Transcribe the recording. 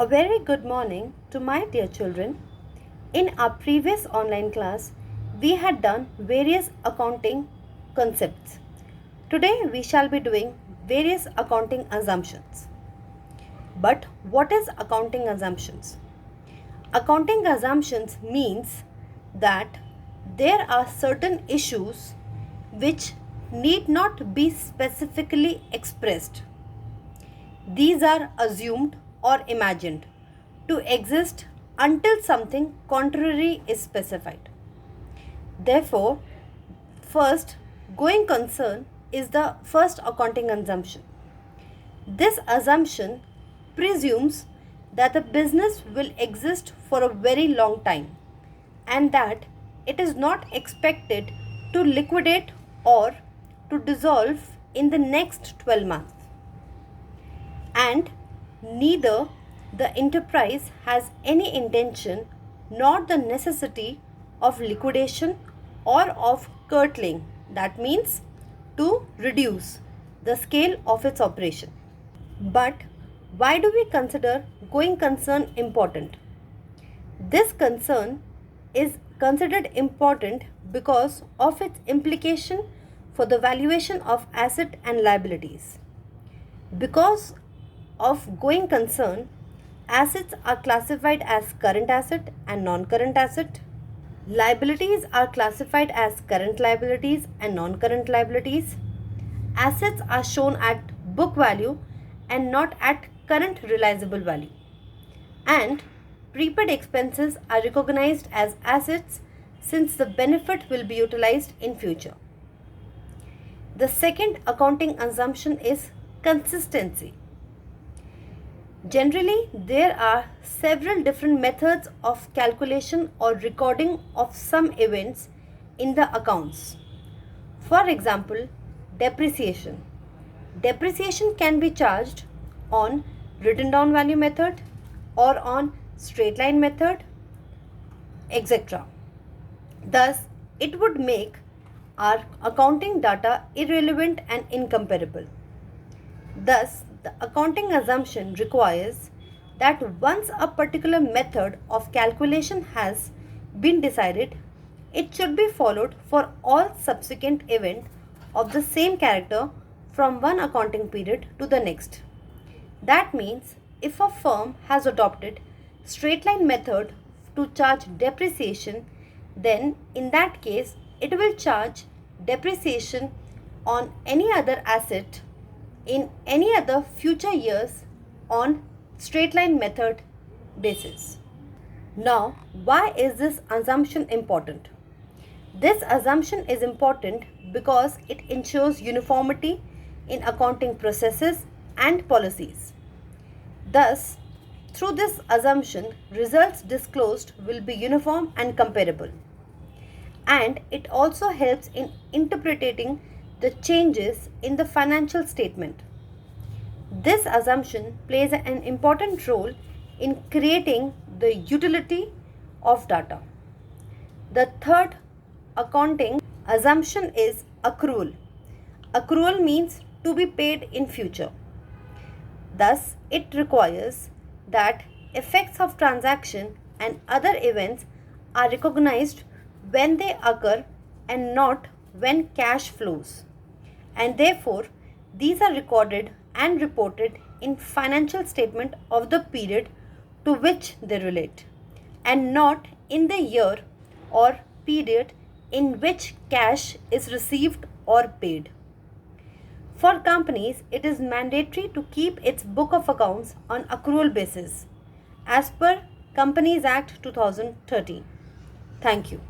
A very good morning to my dear children. In our previous online class, we had done various accounting concepts. Today, we shall be doing various accounting assumptions. But what is accounting assumptions? Accounting assumptions means that there are certain issues which need not be specifically expressed. These are assumed or imagined to exist until something contrary is specified. Therefore, first, going concern is the first accounting assumption. This assumption presumes that the business will exist for a very long time and that it is not expected to liquidate or to dissolve in the next 12 months. And neither the enterprise has any intention nor the necessity of liquidation or of curtailing, that means to reduce the scale of its operation. But why do we consider going concern important? This concern is considered important because of its implication for the valuation of asset and liabilities. Because of going concern, assets are classified as current asset and non-current asset. Liabilities are classified as current liabilities and non-current liabilities. Assets are shown at book value and not at current realizable value. And prepaid expenses are recognized as assets since the benefit will be utilized in future. The second accounting assumption is consistency. Generally, there are several different methods of calculation or recording of some events in the accounts. For example, depreciation. Depreciation can be charged on written down value method or on straight line method, etc. Thus, it would make our accounting data irrelevant and incomparable. Thus, the accounting assumption requires that once a particular method of calculation has been decided, it should be followed for all subsequent events of the same character from one accounting period to the next. That means if a firm has adopted straight line method to charge depreciation, then in that case it will charge depreciation on any other asset in any other future years on straight line method basis. Now, why is this assumption important? This assumption is important because it ensures uniformity in accounting processes and policies. Thus, through this assumption, results disclosed will be uniform and comparable. And it also helps in interpreting the changes in the financial statement. This assumption plays an important role in creating the utility of data. The third accounting assumption is accrual. Accrual means to be paid in future. Thus, it requires that effects of transaction and other events are recognized when they occur and not when cash flows. And therefore, these are recorded and reported in financial statement of the period to which they relate and not in the year or period in which cash is received or paid. For companies, it is mandatory to keep its book of accounts on accrual basis as per Companies Act 2013. Thank you.